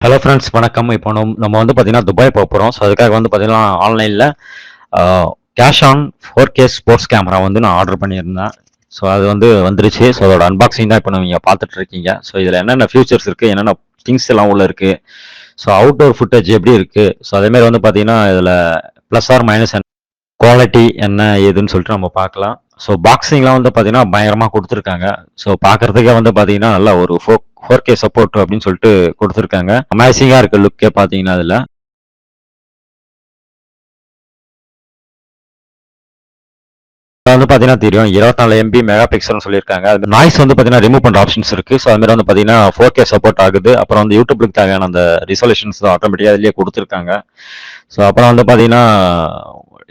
Hello friends வணக்கம். இப்போ நம்ம வந்து பார்த்தீங்கன்னா துபாய் போக போகிறோம். ஸோ அதுக்காக வந்து பார்த்தீங்கன்னா ஆன்லைனில் cash on 4K sports camera வந்து நான் ஆர்டர் பண்ணியிருந்தேன். ஸோ அது வந்து வந்துருச்சு. ஸோ அதோட அன்பாக்சிங் தான் இப்போ நீங்கள் பார்த்துட்டு இருக்கீங்க. ஸோ இதில் என்னென்ன ஃபியூச்சர்ஸ் இருக்குது, என்னென்ன திங்ஸ் எல்லாம் உள்ள இருக்குது, ஸோ அவுட்டோர் ஃபுட்டேஜ் எப்படி இருக்குது, ஸோ அதேமாதிரி வந்து பார்த்தீங்கன்னா இதில் ப்ளஸ் ஆர் மைனஸ் குவாலிட்டி என்ன ஏதுன்னு சொல்லிட்டு நம்ம பார்க்கலாம். ஸோ பாக்ஸிங்லாம் வந்து பார்த்தீங்கன்னா பயங்கரமாக கொடுத்துருக்காங்க. ஸோ பார்க்குறதுக்கே வந்து பார்த்தீங்கன்னா நல்லா ஒரு 4K சப்போர்ட் அப்படின்னு சொல்லிட்டு கொடுத்துருக்காங்க. அமேசிங்காக இருக்குது லுக்கே பார்த்தீங்கன்னா அதில். வந்து பார்த்தீங்கன்னா தெரியும் 24 MB மெகா பிக்சல்னு சொல்லியிருக்காங்க. அது நாய்ஸ் வந்து பார்த்தீங்கன்னா ரிமூவ் பண்ணுற ஆப்ஷன்ஸ் இருக்குது. ஸோ அதுமாதிரி வந்து பார்த்தீங்கன்னா 4K சப்போர்ட் ஆகுது. அப்புறம் வந்து யூடியூப்க்கு தேவையான அந்த ரிசல்யூஷன்ஸ் ஆட்டோமேட்டிக்காக அதிலேயே கொடுத்துருக்காங்க. ஸோ அப்புறம் வந்து பார்த்தீங்கன்னா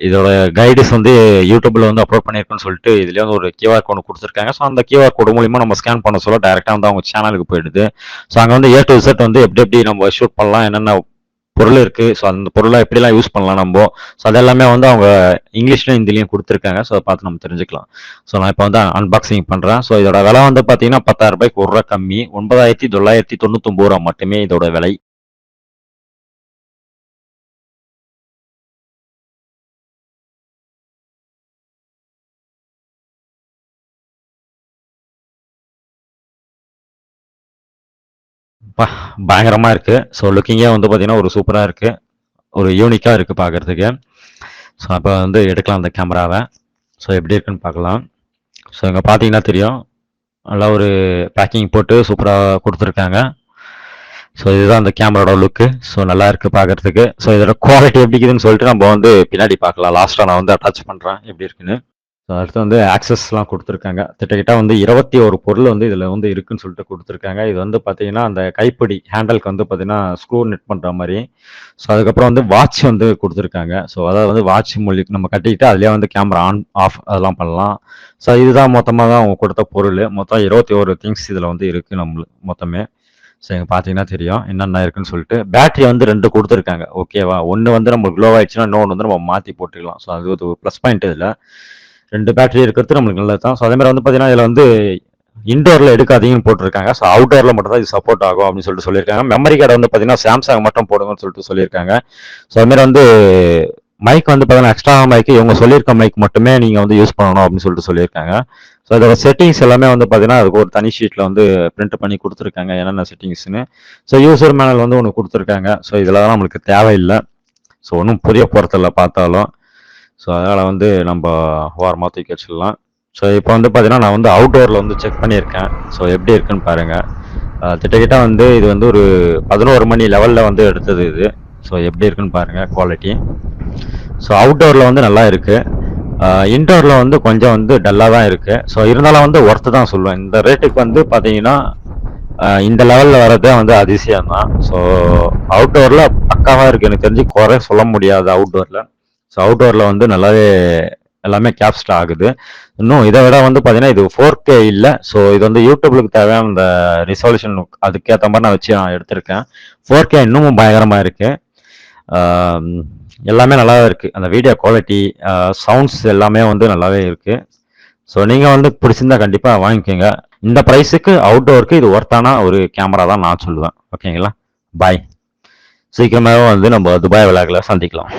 இதோட கைடஸ் வந்து யூடியூப்ல வந்து அப்லோட் பண்ணியிருக்குன்னு சொல்லிட்டு இதுலேயே வந்து ஒரு கியூஆர் கோடு கொடுத்துருக்காங்க. ஸோ அந்த கியூஆர் கோடு மூலிமா நம்ம ஸ்கேன் பண்ண சொல்ல டேரெக்டாக வந்து அவங்க சேனலுக்கு போயிடுது. ஸோ அங்கே வந்து A to Z வந்து எப்படி எப்படி நம்ம ஷூட் பண்ணலாம், என்னென்ன பொருள் இருக்குது, ஸோ அந்த பொருளை எப்படிலாம் யூஸ் பண்ணலாம் நம்ம, ஸோ அதெல்லாமே வந்து அவங்க இங்கிலீஷ்லையும் ஹிந்திலையும் கொடுத்துருக்காங்க. ஸோ அதை பார்த்து நம்ம தெரிஞ்சுக்கலாம். ஸோ நான் இப்போ வந்து அன்பாக்சிங் பண்ணுறேன். ஸோ இதோட விலை வந்து பார்த்தீங்கன்னா 10,000 ரூபாய்க்கு ஒரு ரூபா கம்மி, 9,999 ரூபா மட்டுமே இதோட விலை. பயங்கரமாக இருக்குது. ஸோ லுக்கிங்கே வந்து பார்த்தீங்கன்னா ஒரு சூப்பராக இருக்குது, ஒரு யூனிக்காக இருக்குது பார்க்குறதுக்கு. ஸோ அப்போ வந்து எடுக்கலாம் அந்த கேமராவை. ஸோ எப்படி இருக்குன்னு பார்க்கலாம். ஸோ இங்கே பார்த்தீங்கன்னா தெரியும், நல்லா ஒரு பேக்கிங் போட்டு சூப்பராக கொடுத்துருக்காங்க. ஸோ இதுதான் அந்த கேமராவோட லுக்கு. ஸோ நல்லா இருக்குது பார்க்குறதுக்கு. ஸோ இதோட குவாலிட்டி எப்படி இருக்குதுன்னு சொல்லிட்டு நம்ம வந்து பின்னாடி பார்க்கலாம். லாஸ்ட்டாக நான் வந்து அட்டாச் பண்ணுறேன் எப்படி இருக்குன்னு. ஸோ அடுத்து வந்து ஆக்சஸ்லாம் கொடுத்துருக்காங்க. கிட்டத்தட்ட வந்து 21 பொருள் வந்து இதில் வந்து இருக்குன்னு சொல்லிட்டு கொடுத்துருக்காங்க. இது வந்து பார்த்தீங்கன்னா அந்த கைப்பிடி ஹேண்டலுக்கு வந்து பார்த்தீங்கன்னா ஸ்க்ரூ நெட் பண்ணுற மாதிரி. ஸோ அதுக்கப்புறம் வந்து வாட்ச் வந்து கொடுத்துருக்காங்க. ஸோ அதாவது வந்து வாட்ச் மொழி நம்ம கட்டிக்கிட்டு அதிலே வந்து கேமரா ஆன் ஆஃப் அதெல்லாம் பண்ணலாம். ஸோ இதுதான் மொத்தமாக தான் அவங்க கொடுத்த பொருள். மொத்தம் 21 திங்ஸ் இதில் வந்து இருக்குது நம்மளுக்கு மொத்தமே. ஸோ இங்கே பார்த்தீங்கன்னா தெரியும் என்னென்ன இருக்குன்னு சொல்லிட்டு. பேட்டரி வந்து 2 கொடுத்துருக்காங்க. ஓகேவா, ஒன்று வந்து நம்மளுக்கு லோ ஆயிடுச்சுன்னா இன்னொன்று வந்து நம்ம மாற்றி போட்டுக்கலாம். ஸோ அது ஒரு ப்ளஸ் பாயிண்ட் இதில். 2 பேட்டரி இருக்கிறது நம்மளுக்கு நல்லது தான். ஸோ அதே மாதிரி வந்து பார்த்தீங்கன்னா இதில் வந்து இன்டோரில் எடுக்காதீங்கன்னு போட்டிருக்காங்க. ஸோ அவுட்டோரில் மட்டும் தான் இது சப்போர்ட் ஆகும் அப்படின்னு சொல்லிட்டு சொல்லியிருக்காங்க. மெமரி கார்டு வந்து பார்த்தீங்கன்னா சாம்சங் மட்டும் போடுங்கன்னு சொல்லிட்டு சொல்லியிருக்காங்க. ஸோ அதுமாரி வந்து மைக் வந்து பார்த்தீங்கன்னா எக்ஸ்ட்ரா மைக்கு இவங்க சொல்லியிருக்க மைக் மட்டுமே நீங்கள் வந்து யூஸ் பண்ணணும் அப்படின்னு சொல்லிட்டு சொல்லியிருக்காங்க. ஸோ இதோட செட்டிங்ஸ் எல்லாமே வந்து பார்த்தீங்கன்னா அதுக்கு ஒரு தனி ஷீட்டில் வந்து பிரிண்ட் பண்ணி கொடுத்துருக்காங்க என்னென்ன செட்டிங்ஸ்னு. ஸோ யூசர் மேனல் வந்து ஒன்று கொடுத்துருக்காங்க. ஸோ இதெல்லாம் நம்மளுக்கு தேவையில்லை. ஸோ ஒன்றும் புரிய போகிறதில்ல பார்த்தாலும். ஸோ அதனால் வந்து நம்ம ஓரமாக தூக்கி வச்சிடலாம். ஸோ இப்போ வந்து பார்த்தீங்கன்னா நான் வந்து அவுட்டோரில் வந்து செக் பண்ணியிருக்கேன். ஸோ எப்படி இருக்குன்னு பாருங்கள். கிட்டத்தட்ட வந்து இது வந்து ஒரு 11 மணி லெவலில் வந்து எடுத்தது இது. ஸோ எப்படி இருக்குன்னு பாருங்கள் குவாலிட்டி. ஸோ அவுட்டோரில் வந்து நல்லா இருக்குது. இன்டோரில் வந்து கொஞ்சம் வந்து டல்லாக தான் இருக்குது. ஸோ இருந்தாலும் வந்து ஒர்த்து தான் சொல்லுவேன். இந்த ரேட்டுக்கு வந்து பார்த்தீங்கன்னா இந்த லெவலில் வரதே வந்து அதிசயம் தான். ஸோ அவுட்டோரில் பக்காவாக இருக்குது. எனக்கு தெரிஞ்சு குறை சொல்ல முடியாது அவுட்டோரில். ஸோ அவுட்டோரில் வந்து நல்லாவே எல்லாமே கேப்ஸ்ட் ஆகுது. இன்னும் இதை விட வந்து பார்த்தீங்கன்னா இது 4K இல்லை. ஸோ இது வந்து யூடியூப்லுக்கு தேவையான இந்த ரிசல்யூஷன் அதுக்கேற்ற மாதிரி நான் வச்சு நான் எடுத்திருக்கேன். 4K இன்னமும் பயங்கரமாக இருக்குது. எல்லாமே நல்லாவே இருக்குது. அந்த வீடியோ குவாலிட்டி, சவுண்ட்ஸ் எல்லாமே வந்து நல்லாவே இருக்குது. ஸோ நீங்கள் வந்து பிடிச்சிருந்தா கண்டிப்பாக வாங்கிக்கோங்க. இந்த ப்ரைஸுக்கு அவுட்டோருக்கு இது ஒர்த்தான ஒரு கேமரா தான் நான் சொல்லுவேன். ஓகேங்களா, பாய். சீக்கிரமாகவே வந்து நம்ம துபாய் விழாக்களை சந்திக்கலாம்.